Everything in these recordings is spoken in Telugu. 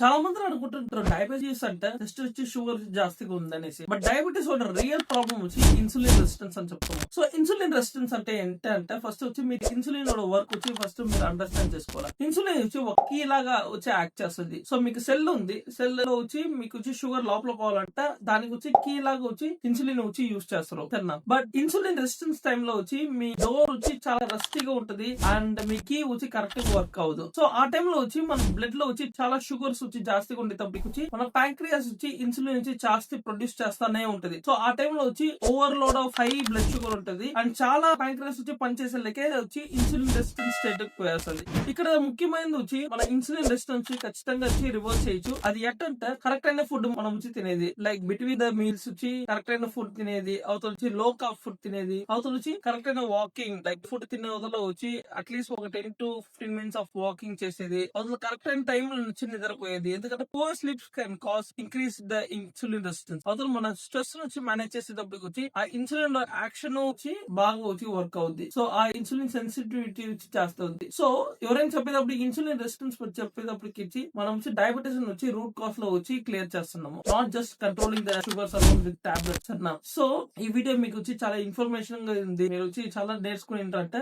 చాలా మంది అనుకుంటుంటారు డయాబెటీస్ అంటే జస్ట్ వచ్చి షుగర్ జాస్తిగా ఉందనేసి. బట్ డయాబెటీస్ ఒక రియల్ ప్రాబ్లం వచ్చి ఇన్సులిన్ రెసిస్టెన్స్ అని చెప్తాము. సో ఇన్సులిన్ రెసిస్టెన్స్ అంటే ఏంటంటే ఫస్ట్ వచ్చి మీరు ఇన్సులిన్ వర్క్ వచ్చి ఫస్ట్ మీరు అండర్స్టాండ్ చేసుకోవాలి. ఇన్సులిన్ వచ్చి ఒక కీ లాగా వచ్చి యాక్ట్ చేస్తుంది. సో మీకు సెల్ ఉంది, సెల్ లో వచ్చి మీకు వచ్చి షుగర్ లోపల పోవాలంటే దానికి వచ్చి కీ లాగా వచ్చి ఇన్సులిన్ వచ్చి యూజ్ చేస్తారు. బట్ ఇన్సులిన్ రెసిస్టెన్స్ టైమ్ లో వచ్చి మీ డోర్ వచ్చి చాలా రస్టీగా ఉంటది అండ్ మీ కీ వచ్చి కరెక్ట్ గా వర్క్ అవ్వదు. సో ఆ టైమ్ లో వచ్చి మన బ్లడ్ లో వచ్చి చాలా షుగర్స్ వచ్చి జాస్తిగా ఉండేటప్పటికి వచ్చి మన ప్యాంక్రియాస్ వచ్చి ఇన్సులిన్ వచ్చి జాస్తి ప్రొడ్యూస్ చేస్తానే ఉంటది. సో ఆ టైమ్ లో వచ్చి overload of high blood sugar ఉంటది అండ్ చాలా ప్యాంక్రియాస్ వచ్చి పనిచేసేలకే వచ్చి ఇన్సులిన్ రెసిస్టెన్స్ స్టేట్ పోయేస్తుంది. ఇక్కడ ముఖ్యమైనది వచ్చి మన ఇన్సులిన్ రెసిస్టెన్స్ ఖచ్చితంగా వచ్చి రివర్స్ చేయొచ్చు. అది ఎట్టంటే కరెక్ట్ అయిన ఫుడ్ మనం వచ్చి తినేది, లైక్ బిట్వీన్ ద మీల్స్ వచ్చి కరెక్ట్ అయిన ఫుడ్ తినేది, అవతల వచ్చి లో కార్బ్ ఫుడ్ తినేది, అవతల వచ్చి కరెక్ట్ అయిన వాకింగ్, లైక్ ఫుడ్ తినే అవతల వచ్చి అట్లీస్ట్ ఒక 10 to 15 minutes ఆఫ్ వాకింగ్ చేసేది, అవతల కరెక్ట్ అయిన టైం లో వచ్చి నిద్రపోయేది. ఎందుకంటే poor sleep can cause increase the insulin resistance. అవతల మన స్ట్రెస్ నుంచి మేనేజ్ చేసేటప్పటికి వచ్చి ఆ ఇన్సులిన్ యాక్షన్ వచ్చి బాగా వచ్చి వర్క్ అవుద్ది. సో ఆ ఇన్సులిన్ సెన్సిటివిటీ వచ్చి చేస్తుంది. సో ఎవరైనా చెప్పేటప్పుడు ఇన్సులిన్ రెసిస్టెన్స్ చెప్పేటప్పటికి మనం వచ్చి డయాబెటీస్ వచ్చి రూట్ కాజ్ లో వచ్చి క్లియర్ చేస్తున్నాము, not just controlling the sugars alone with tablets అన్నా. సో ఈ వీడియో మీకు వచ్చి చాలా ఇన్ఫర్మేషన్ గా ఉంది, మీరు వచ్చి చాలా నేర్చుకుని ఏంటంటే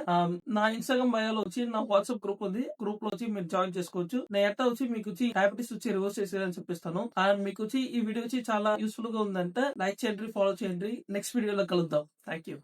నా ఇన్స్టాగ్రామ్ బయోలో వచ్చి నా వాట్సాప్ గ్రూప్ ఉంది, గ్రూప్ లో వచ్చి మీరు జాయిన్ చేసుకోవచ్చు. నేను ఎట్లా వచ్చి మీకు వచ్చి డయాబెటీస్ వచ్చి రివర్స్ చేసేదని చెప్పిస్తాను. అండ్ మీకు వచ్చి ఈ వీడియో వచ్చి చాలా యూస్ఫుల్ గా ఉందంటే లైక్ చేయండి, ఫాలో చేయండి. నెక్స్ట్ వీడియోలో కలుద్దాం. Thank you.